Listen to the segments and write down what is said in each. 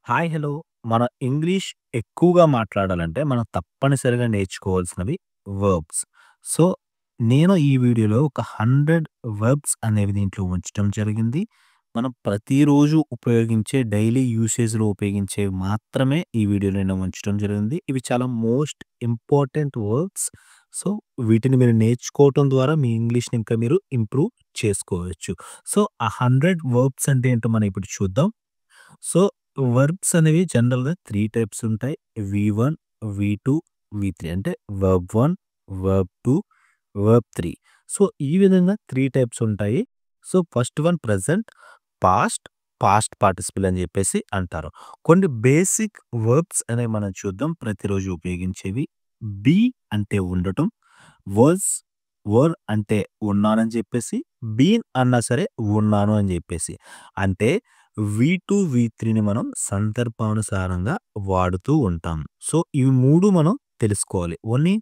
Hi! Hello! మన English ఎక్కువగా మాట్లాడాలంటే మనం తప్పనిసరిగా నేర్చుకోవాల్సినవి వర్బ్స్. సో, నేను ఈ వీడియోలో ఒక 100 వర్బ్స్ అనేవి దీంట్లో ఉంచటం జరిగింది. మనం ప్రతిరోజు ఉపయోగించే డైలీ యూసేజ్‌లో ఉపయోగించేవి మాత్రమే ఈ వీడియోలో నేను ఉంచటం జరిగింది. ఇవి చాలా మోస్ట్ ఇంపార్టెంట్ వర్బ్స్. సో, వీటిని మీరు నేర్చుకోవటం ద్వారా మీ ఇంగ్లీష్‌ని ఇంకా మీరు ఇంప్రూవ్ చేసుకోవచ్చు. సో, ఆ 100 వర్బ్స్ అంటే ఏంటో మనం ఇప్పుడు చూద్దాం. సో, వర్బ్స్ అనేవి జనరల్‌గా 3 టైప్స్ ఉంటాయి. వి1, వి2, వి3 అంటే వర్బ్ 1, వర్బ్ 2, వర్బ్ 3. సో, ఈ విధంగా 3 టైప్స్ ఉంటాయి. So, first one present, past, past participle అని చెప్పేసి అంటారు. కొన్ని బేసిక్ వర్బ్స్ అనేవి మనం చూద్దాం ప్రతిరోజు ఉపయోగించేవి. బీ అంటే ఉండటం, వాస్, వర్ అంటే ఉన్నానని చెప్పేసి, బీన్ అన్నా సరే ఉన్నాను అని చెప్పేసి. అంటే వి2, వి3ని మనం సందర్భానుసారంగా వాడుతూ ఉంటాం. సో, ఇవి 3 మనం తెలుసుకోవాలి. ఓన్లీ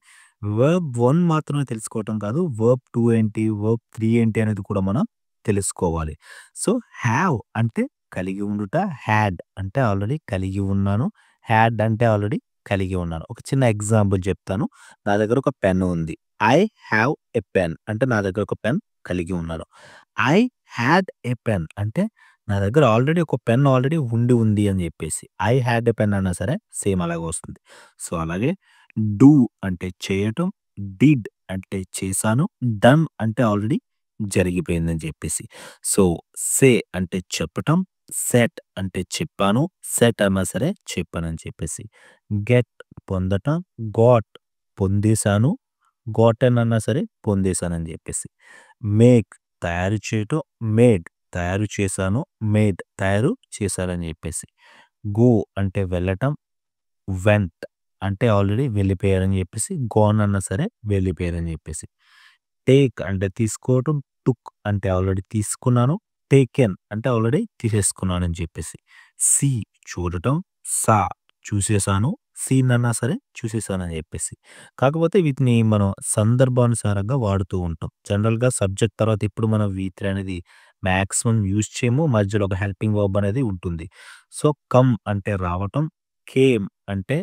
వర్బ్ 1 మాత్రమే తెలుసుకోవటం కాదు. వర్బ్ 2 ఏంటి, వర్బ్ 3 ఏంటి అనేది కూడా మనం తెలుసుకోవాలి. సో, హ్యావ్ అంటే కలిగి ఉండుట, హ్యాడ్ అంటే ఆల్రెడీ కలిగి ఉన్నాను, హ్యాడ్ అంటే ఆల్రెడీ కలిగి ఉన్నాను. ఒక చిన్న ఎగ్జాంపుల్ చెప్తాను. నా దగ్గర ఒక పెన్ ఉంది. ఐ హ్యావ్ ఎ పెన్ అంటే నా దగ్గర ఒక పెన్ కలిగి ఉన్నాను. ఐ హ్యాడ్ ఎ పెన్ అంటే నా దగ్గర ఆల్రెడీ ఒక పెన్ ఆల్రెడీ ఉంది అని చెప్పేసి. ఐ హ్యాడ్ ఎ పెన్ అన్నా సరే సేమ్ అలాగే వస్తుంది. సో, అలాగే డూ అంటే చేయటం, డిడ్ అంటే చేశాను, డన్ అంటే ఆల్రెడీ జరిగిపోయిందని చెప్పేసి. సో, సే అంటే చెప్పటం, సెట్ అంటే చెప్పాను, సెట్ అన్నా సరే చెప్పానని చెప్పేసి. గెట్ పొందటం, గాట్ పొందేశాను, గాటెన్ అన్నా సరే పొందేశానని చెప్పేసి. మేక్ తయారు చేయటం, మేడ్ తయారు చేశాను, మేడ్ తయారు చేశారని చెప్పేసి. గో అంటే వెళ్ళటం, వెంట్ అంటే ఆల్రెడీ వెళ్ళిపోయారని చెప్పేసి, గోన్ అన్నా సరే వెళ్ళిపోయారని చెప్పేసి. టేక్ అంటే తీసుకోవటం, టుక్ అంటే ఆల్రెడీ తీసుకున్నాను, టేకెన్ అంటే ఆల్రెడీ తీసేసుకున్నానని చెప్పేసి. సీ చూడటం, సా చూసేసాను, సీన్ అన్నా సరే చూసేసానని చెప్పేసి. కాకపోతే వీటిని మనం సందర్భానుసారంగా వాడుతూ ఉంటాం. జనరల్‌గా సబ్జెక్ట్ తర్వాత ఇప్పుడు మనం వి3 అనేది మాక్సిమం యూజ్ చేయము. మధ్యలో ఒక హెల్పింగ్ వర్బ్ అనేది ఉంటుంది. సో, కమ్ అంటే రావటం, కేమ్ అంటే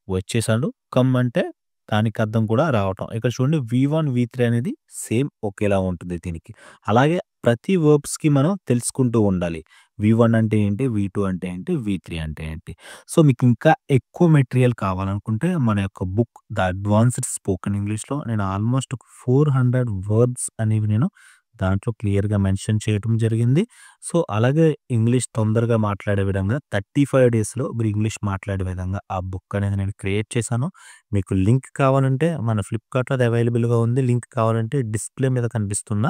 వచ్చేసాడు. కమ్ అంటే దానికి అర్థం కూడా రావటం. ఇక్కడ చూడండి వి1, వి3 అనేది సేమ్ ఒకేలా ఉంటుంది దీనికి. అలాగే ప్రతి వర్బ్స్‌కి మనం తెలుసుకుంటూ ఉండాలి. వి1 అంటే ఏంటి? వి2 అంటే ఏంటి? వి3 అంటే ఏంటి? సో, మీకు ఇంకా ఎక్కువ మెటీరియల్ కావాలనుకుంటే మన యొక్క బుక్ 'ద అడ్వాన్స్డ్ స్పోకెన్ ఇంగ్లీష్‌లో' నేను ఆల్మోస్ట్ ఒక 400 వర్బ్స్ అనేవి నేను దాంట్లో క్లియర్‌గా మెన్షన్ చేయటం జరిగింది. సో, అలాగే ఇంగ్లీష్ తొందరగా మాట్లాడే విధంగా 35 డేస్‌లో మీరు ఇంగ్లీష్ మాట్లాడే విధంగా ఆ బుక్ అనేది నేను క్రియేట్ చేశాను. మీకు లింక్ కావాలంటే మన ఫ్లిప్‌కార్ట్‌లో అది అవైలబుల్‌గా ఉంది. లింక్ కావాలంటే డిస్‌ప్లే మీద కనిపిస్తున్న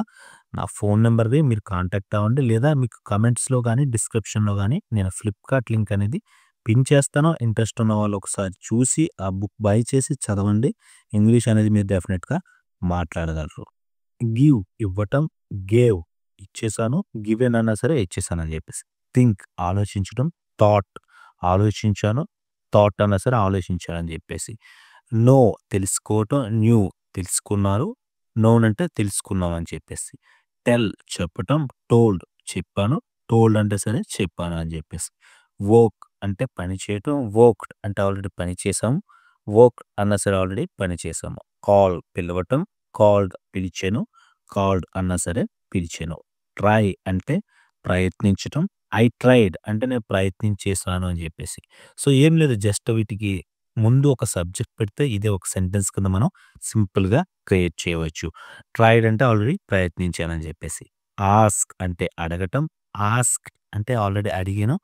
నా ఫోన్ నంబర్‌ది మీరు కాంటాక్ట్ అవ్వండి. లేదా మీకు కామెంట్స్‌లో గాని, డిస్క్రిప్షన్‌లో గాని నేను ఫ్లిప్‌కార్ట్ లింక్ అనేది పిన్ చేస్తాను. ఇంట్రెస్ట్ ఉన్న వాళ్ళు ఒకసారి చూసి ఆ బుక్ బై చేసి చదవండి. ఇంగ్లీష్ అనేది మీరు డెఫినిట్‌గా మాట్లాడగలరు. గివ్ ఇవ్వటం, గేవ్ ఇచ్చేసాను, గివెన్ అన్నా సరే ఇచ్చేసానని చెప్పేసి. థింక్ ఆలోచించడం, థాట్ ఆలోచించాను, థాట్ అన్నా సరే ఆలోచించానని చెప్పేసి. నో తెలుసుకోవటం, న్యూ తెలుసుకున్నారు, నోన్ అంటే తెలుసుకున్నాం అని చెప్పేసి. టెల్ చెప్పటం, టోల్డ్ చెప్పాను, టోల్డ్ అంటే సరే చెప్పాను అని చెప్పేసి. వర్క్ అంటే పని చేయటం, వర్క్డ్ అంటే ఆల్రెడీ పని చేసాము, వర్క్ అన్నా సరే ఆల్రెడీ పని చేసాము. కాల్ పిలవటం, కాల్డ్ పిలిచాను, కాల్డ్ అన్నా సరే పిలిచాను. ట్రై అంటే ప్రయత్నించటం, ఐ ట్రైడ్ అంటే నేను ప్రయత్నించేసాను అని చెప్పేసి. సో, ఏం లేదు జస్ట్ వీటికి ముందు ఒక సబ్జెక్ట్ పెడితే ఇదే ఒక సెంటెన్స్ కింద మనం సింపుల్‌గా క్రియేట్ చేయవచ్చు. ట్రైడ్ అంటే ఆల్రెడీ ప్రయత్నించానని చెప్పేసి. ఆస్క్ అంటే అడగటం, ఆస్క్డ్ అంటే ఆల్రెడీ అడిగాను,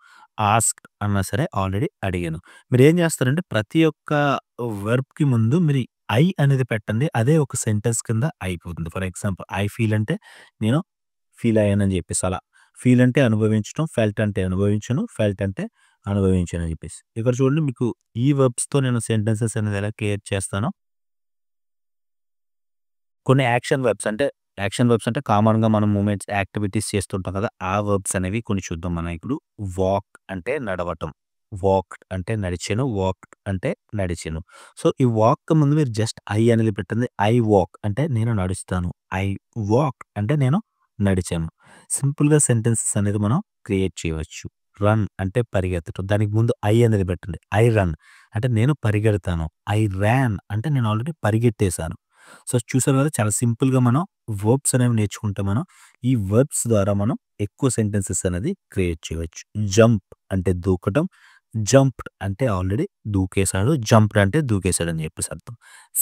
ఆస్క్డ్ అన్నా సరే ఆల్రెడీ అడిగాను. మీరేం చేస్తారంటే ప్రతి ఒక్క వర్బ్‌కి ముందు మీరు ఐ అనేది పెట్టండి. అదే ఒక సెంటెన్స్ కింద అయిపోతుంది. ఫర్ ఎగ్జాంపుల్ ఐ ఫీల్ అంటే నేను ఫీల్ అయ్యానని చెప్పేసి అలా. ఫీల్ అంటే అనుభవించటం, ఫెల్ట్ అంటే అనుభవించాను, ఫెల్ట్ అంటే అనుభవించాను అని చెప్పేసి. ఇక్కడ చూడండి మీకు ఈ వర్బ్స్‌తో నేను సెంటెన్సెస్ అనేది ఎలా క్రియేట్ చేస్తానో కొన్ని యాక్షన్ వర్బ్స్ అంటే కామన్‌గా మనం మూవ్‌మెంట్స్, యాక్టివిటీస్ చేస్తుంటాం కదా! ఆ వర్బ్స్ అనేవి కొన్ని చూద్దాం మనం ఇప్పుడు. వాక్ అంటే నడవటం. వాక్డ్ అంటే నడిచాను. వాక్డ్ అంటే నడిచాను. సో, ఈ వాక్‌కి ముందు మీరు జస్ట్ ఐ అనేది పెట్టండి. ఐ వాక్ అంటే నేను నడుస్తాను. ఐ వాక్ అంటే నేను నడిచాను. సింపుల్‌గా సెంటెన్సెస్ అనేది మనం క్రియేట్ చేయవచ్చు. రన్ అంటే పరిగెత్తడం. దానికి ముందు ఐ అనేది పెట్టండి. ఐ రన్ అంటే నేను పరిగెడతాను. ఐ ర్యాన్ అంటే నేను ఆల్రెడీ పరిగెట్టేసాను. సో, చూసారు కదా! చాలా సింపుల్‌గా మనం వర్బ్స్ అనేవి నేర్చుకుంటే మనం ఈ వర్బ్స్ ద్వారా మనం ఎక్కువ సెంటెన్సెస్ అనేది క్రియేట్ చేయవచ్చు. జంప్ అంటే దూకటం. జంప్డ్ అంటే ఆల్రెడీ దూకేసాడు. జంప్డ్ అంటే దూకేసాడని చెప్పేసి అర్థం.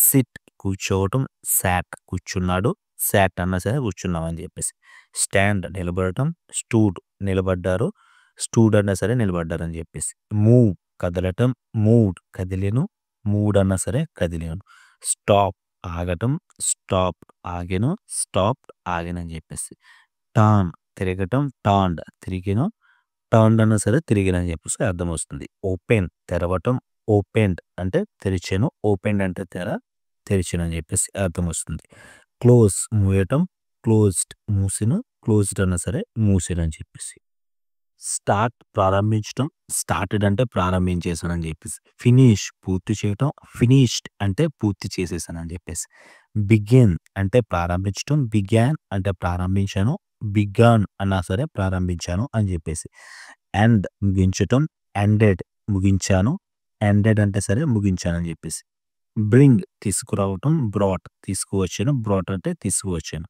సిట్ కూర్చోవటం. సాట్ కూర్చున్నాడు. సాట్ అన్నా సరే కూర్చున్నాం అని చెప్పేసి. స్టాండ్ నిలబడటం. స్టూడ్ నిలబడ్డారు. స్టూడ్ అన్నా సరే నిలబడ్డారని చెప్పేసి. మూవ్ కదలటం. మూవ్డ్ కదిలెను. మూడ్ అన్నా సరే కదిలాను. స్టాప్ ఆగటం. స్టాప్ ఆగెను. స్టాప్డ్ ఆగెనని చెప్పేసి. టర్న్ తిరగటం. టర్న్డ్ తిరిగెను. టర్న్డ్ అన్నా సరే తిరిగానని చెప్పేసి అర్థమొస్తుంది. ఓపెన్ తెరవటం. ఓపెన్డ్ అంటే తెరిచాను. ఓపెన్డ్ అంటే తెరిచాను అని చెప్పేసి అర్థమొస్తుంది. క్లోజ్ మూయటం. క్లోజ్డ్ మూసెను. క్లోజ్డ్ అన్నా సరే మూసాను అని చెప్పేసి. స్టార్ట్ ప్రారంభించటం. స్టార్టెడ్ అంటే ప్రారంభించేసానని చెప్పేసి. ఫినిష్ పూర్తి చేయటం. ఫినిష్డ్ అంటే పూర్తి చేసేసానని చెప్పేసి. బిగిన్ అంటే ప్రారంభించటం. బిగాన్ అంటే ప్రారంభించాను. బిగాన్ అన్నా సరే ప్రారంభించాను అని చెప్పేసి. ఎండ్ ముగించటం. ఎండెడ్ ముగించాను. ఎండెడ్ అంటే సరే ముగించానని చెప్పేసి. బ్రింగ్ తీసుకురావటం. బ్రాట్ తీసుకువచ్చాను. బ్రాట్ అంటే తీసుకువచ్చాను.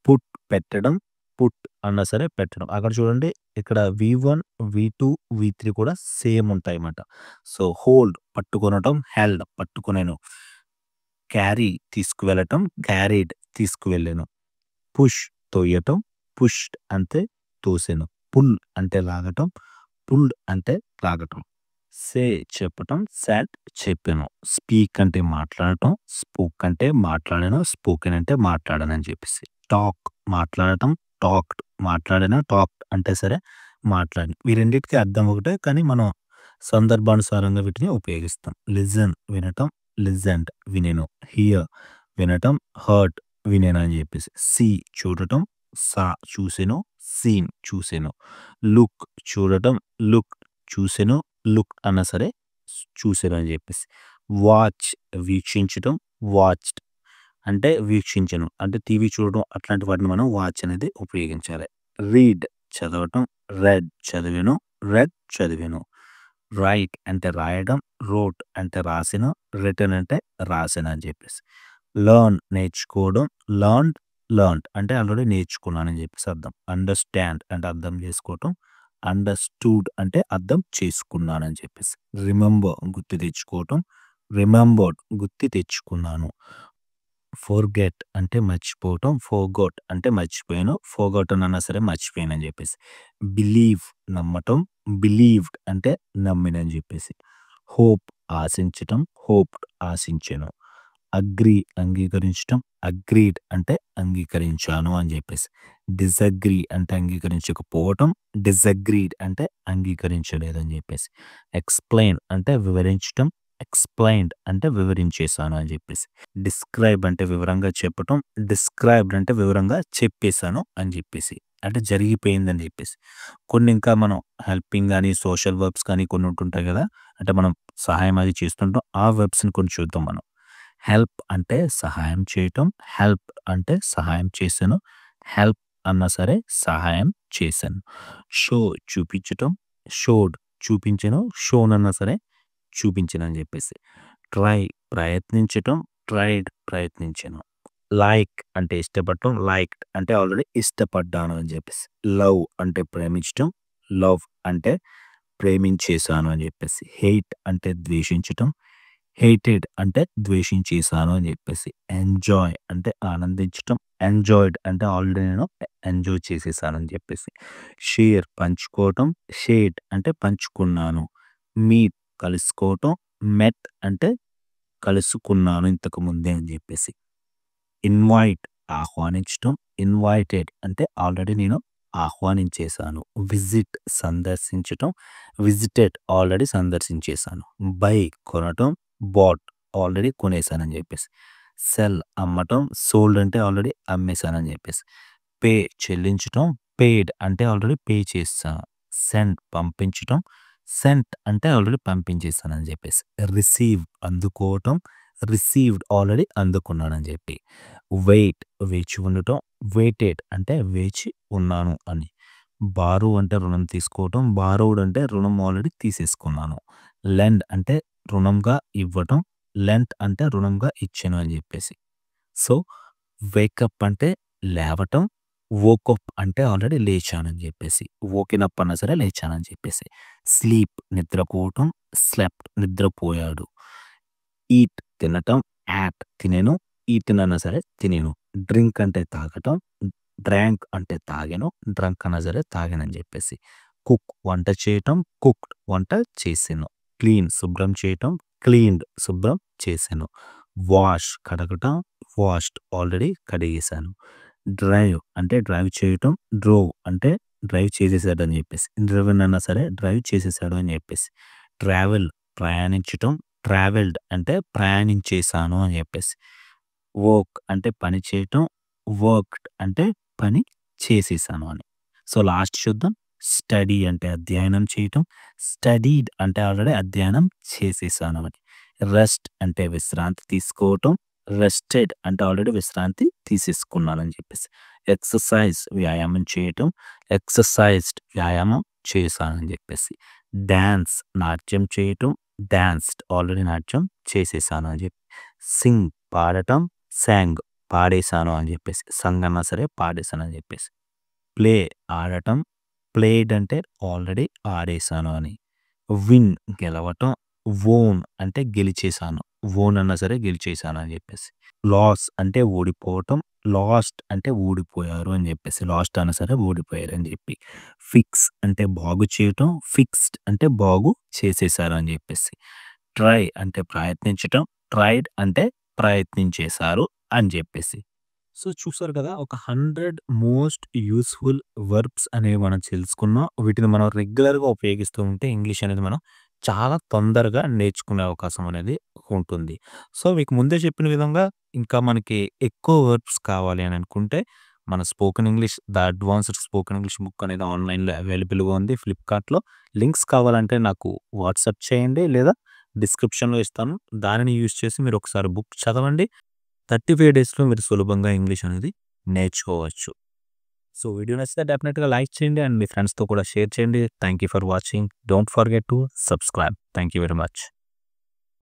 పుట్ పెట్టడం. పుట్ అన్నా సరే పెట్టడం. అక్కడ చూడండి ఇక్కడ V1, V2, V3 కూడా సేమ్ ఉంటాయన్నమాట. సో, హోల్డ్ పట్టుకొనటం. హెల్డ్ పట్టుకొనెను. క్యారీ తీసుకువెళ్ళటం. క్యారీడ్ తీసుకువెళ్ళెను. పుష్ తొయ్యటం. పుష్డ్ అంటే తోసెను. పుల్ అంటే లాగటం. పుల్డ్ అంటే లాగటం. సే చెప్పటం. సాట్ చెప్పాను. స్పీక్ అంటే మాట్లాడటం. స్పోక్ అంటే మాట్లాడాను. స్పోకెన్ అంటే మాట్లాడానని చెప్పేసి. టాక్ మాట్లాడటం. టాక్డ్ మాట్లాడాను. టాక్డ్ అంటే సరే మాట్లాడాను. ఈ రెండిటికి అర్థం ఒకటే కానీ మనం సందర్భానుసారంగా వీటిని ఉపయోగిస్తాం. లిజన్ వినటం. లిజన్డ్ వినెను. హియర్ వినటం. హర్డ్ వినెను అని చెప్పేసి. సీ చూడటం. సా చూసెను. సీన్ చూసెను. లుక్ చూడటం. లుక్ చూసెను. లుక్ అన్నా సరే చూసాను అని చెప్పేసి. వాచ్ వీక్షించటం. వాచ్డ్ అంటే వీక్షించను. అంటే టీవీ చూడడం అట్లాంటి వాటిని మనం వాచ్ అనేది ఉపయోగించాలి. రీడ్ చదవటం. రెడ్ చదివాను. రెడ్ చదివాను. రైట్ అంటే రాయడం. రోట్ అంటే రాసిన. రిటన్ అంటే రాసిన అని చెప్పేసి. లెర్న్ నేర్చుకోవడం. లెర్న్డ్ అంటే ఆల్రెడీ నేర్చుకున్నానని చెప్పేసి అర్థం. అండర్స్టాండ్ అంటే అర్థం చేసుకోవటం. అండర్స్టూడ్ అంటే అర్థం చేసుకున్నానని చెప్పేసి. రిమెంబర్ గుర్తు తెచ్చుకోవటం. రిమెంబర్డ్ గుర్తు తెచ్చుకున్నాను. ఫోర్గెట్ అంటే మర్చిపోవటం. ఫోర్గోట్ అంటే మర్చిపోయాను. ఫోర్గోటన్ అన్నా సరే మర్చిపోయానని చెప్పేసి. బిలీవ్ నమ్మటం. బిలీవ్డ్ అంటే నమ్మినని చెప్పేసి. హోప్ ఆశించటం. హోప్డ్ ఆశించాను. అగ్రీ అంగీకరించటం. అగ్రీడ్ అంటే అంగీకరించాను అని చెప్పేసి. డిసగ్రీ అంటే అంగీకరించకపోవటం. డిసగ్రీడ్ అంటే అంగీకరించలేదని చెప్పేసి. ఎక్స్‌ప్లెయిన్ అంటే వివరించటం. ఎక్స్‌ప్లెయిన్డ్ అంటే వివరించేసాను అని చెప్పేసి. డిస్క్రైబ్ అంటే వివరంగా చెప్పటం. డిస్క్రైబ్డ్ అంటే వివరంగా చెప్పేసాను అని చెప్పేసి. అంటే జరిగిపోయిందని చెప్పేసి. కొన్ని ఇంకా మనం హెల్పింగ్ గాని, సోషల్ వర్బ్స్ కానీ కొన్ని ఉంటుంటాయి కదా! అంటే మనం సహాయం అది చేస్తుంటాం. ఆ వర్బ్స్‌ని కొన్ని చూద్దాం మనం. హెల్ప్ అంటే సహాయం చేయటం. హెల్ప్ అంటే సహాయం చేశాను. హెల్ప్ అన్నా సరే సహాయం చేశాను. షో చూపించటం. షోడ్ చూపించెను. షోన్ అన్నా సరే చూపించానని చెప్పేసి. ట్రై ప్రయత్నించటం. ట్రైడ్ ప్రయత్నించాను. లైక్ అంటే ఇష్టపడటం. లైక్డ్ అంటే ఆల్రెడీ ఇష్టపడ్డాను అని చెప్పేసి. లవ్ అంటే ప్రేమించటం. లవ్ అంటే ప్రేమించేసాను అని చెప్పేసి. హెయిట్ అంటే ద్వేషించటం. హేటెడ్ అంటే ద్వేషించేసాను అని చెప్పేసి. ఎంజాయ్ అంటే ఆనందించటం. ఎంజాయ్డ్ అంటే ఆల్రెడీ నేను ఎంజాయ్ చేసేసానని చెప్పేసి. షేర్ పంచుకోవటం. షేర్డ్ అంటే పంచుకున్నాను. మీట్ కలుసుకోవటం. మెట్ అంటే కలుసుకున్నాను ఇంతకు ముందే అని చెప్పేసి. ఇన్వైట్ ఆహ్వానించటం. ఇన్వైటెడ్ అంటే ఆల్రెడీ నేను ఆహ్వానించేసాను. విజిట్ సందర్శించటం. విజిటెడ్ ఆల్రెడీ సందర్శించేసాను. బై కొనటం. బాట్ ఆల్రెడీ కొనేసానని చెప్పేసి. సెల్ అమ్మటం. సోల్డ్ అంటే ఆల్రెడీ అమ్మేసానని చెప్పేసి. పే చెల్లించటం. పెయిడ్ అంటే ఆల్రెడీ పే చేశాను. సెండ్ పంపించటం. సెంట్ అంటే ఆల్రెడీ పంపించేసానని చెప్పేసి. రిసీవ్ అందుకోవటం. రిసీవ్డ్ ఆల్రెడీ అందుకున్నానని చెప్పి. వెయిట్ వేచి ఉండటం. వెయిటెడ్ అంటే వేచి ఉన్నాను అని. బారో అంటే రుణం తీసుకోవటం. బారోవ్డ్ అంటే రుణం ఆల్రెడీ తీసేసుకున్నాను. లెండ్ అంటే రుణంగా ఇవ్వటం. లెంట్ అంటే రుణంగా ఇచ్చాను అని జెప్పేసి. సో, వేకప్ అంటే లేవటం. వోకప్ అంటే ఆల్రెడీ లేచానని జెప్పేసి. వోకెన్ అప్ అన్నా సరే లేచానని చెప్పేసి. స్లీప్ నిద్రపోవటం. స్లెప్ట్ నిద్రపోయాడు. ఈట్ తినటం. యాట్ తినెను. ఈటెన్ అన్నా సరే తినెను. డ్రింక్ అంటే తాగటం. డ్రాంక్ అంటే తాగాను. డ్రంక్ అన్నా సరే తాగానని జెప్పేసి. కుక్ వంట చేయటం. కుక్డ్ వంట చేశాను. క్లీన్ శుభ్రం చేయటం. క్లీన్డ్ శుభ్రం చేశాను. వాష్ కడగటం. వాష్డ్ ఆల్రెడీ కడిగేశాను. డ్రైవ్ అంటే డ్రైవ్ చేయటం. డ్రోవ్ అంటే డ్రైవ్ చేసేసాడు అని జెప్పేసి. డ్రివెన్ అన్నా సరే డ్రైవ్ చేసేసాడు అని జెప్పేసి. ట్రావెల్ ప్రయాణించటం. ట్రావెల్డ్ అంటే ప్రయాణించేశాను అని జెప్పేసి. వర్క్ అంటే పని చేయటం. వర్క్డ్ అంటే పని చేసేసాను అని. సో, లాస్ట్ చూద్దాం. స్టడీ అంటే అధ్యయనం చేయటం. స్టడీడ్ అంటే ఆల్రెడీ అధ్యయనం చేసేసాను అని. రెస్ట్ అంటే విశ్రాంతి తీసుకోవటం. రెస్టెడ్ అంటే ఆల్రెడీ విశ్రాంతి తీసేసుకున్నానని చెప్పేసి. ఎక్సర్సైజ్ వ్యాయామం చేయటం. ఎక్సర్సైజ్డ్ వ్యాయామం చేశానని చెప్పేసి. డాన్స్ నాట్యం చేయటం. డాన్స్డ్ ఆల్రెడీ నాట్యం చేసేసాను అని చెప్పి. సింగ్ పాడటం. సాంగ్ పాడేశాను అని చెప్పేసి. సంగ్ అన్నా సరే పాడేశానని చెప్పేసి. ప్లే ఆడటం. ప్లేడ్ అంటే ఆల్రెడీ ఆడేశాను అని. విన్ గెలవటం. వోన్ అంటే గెలిచేశాను. వోన్ అన్నా సరే గెలిచేశాను అని చెప్పేసి. లాస్ అంటే ఓడిపోవటం. లాస్ట్ అంటే ఓడిపోయారు అని చెప్పేసి. లాస్ట్ అన్నా సరే ఓడిపోయారు అని చెప్పి. ఫిక్స్ అంటే బాగు చేయటం. ఫిక్స్డ్ అంటే బాగు చేసేశారు అని చెప్పేసి. ట్రై అంటే ప్రయత్నించటం. ట్రైడ్ అంటే ప్రయత్నించేశారు అని చెప్పేసి. సో, చూసారు కదా! ఒక 100 మోస్ట్ యూజ్‌ఫుల్ వర్బ్స్ అనేవి మనం తెలుసుకున్నాం. వీటిని మనం రెగ్యులర్‌గా ఉపయోగిస్తూ ఉంటే ఇంగ్లీష్ అనేది మనం చాలా తొందరగా నేర్చుకునే అవకాశం అనేది ఉంటుంది. సో, మీకు ముందే చెప్పిన విధంగా ఇంకా మనకి ఎక్కువ వర్బ్స్ కావాలి అని అనుకుంటే మన spoken English advanced spoken English book అనేది ఆన్‌లైన్‌లో అవైలబుల్‌గా ఉంది ఫ్లిప్‌కార్ట్‌లో. లింక్స్ కావాలంటే నాకు వాట్సాప్ చేయండి లేదా డిస్క్రిప్షన్‌లో ఇస్తాను. దానిని యూజ్ చేసి మీరు ఒకసారి బుక్ చదవండి. 35 డేస్‌లో మీరు సులభంగా ఇంగ్లీష్ అనేది నేర్చుకోవచ్చు. సో, వీడియో నచ్చితే డెఫినిట్‌గా లైక్ చేయండి అండ్ మీ ఫ్రెండ్స్‌తో కూడా షేర్ చేయండి. Thank you for watching. Don't forget to subscribe. Thank you very much.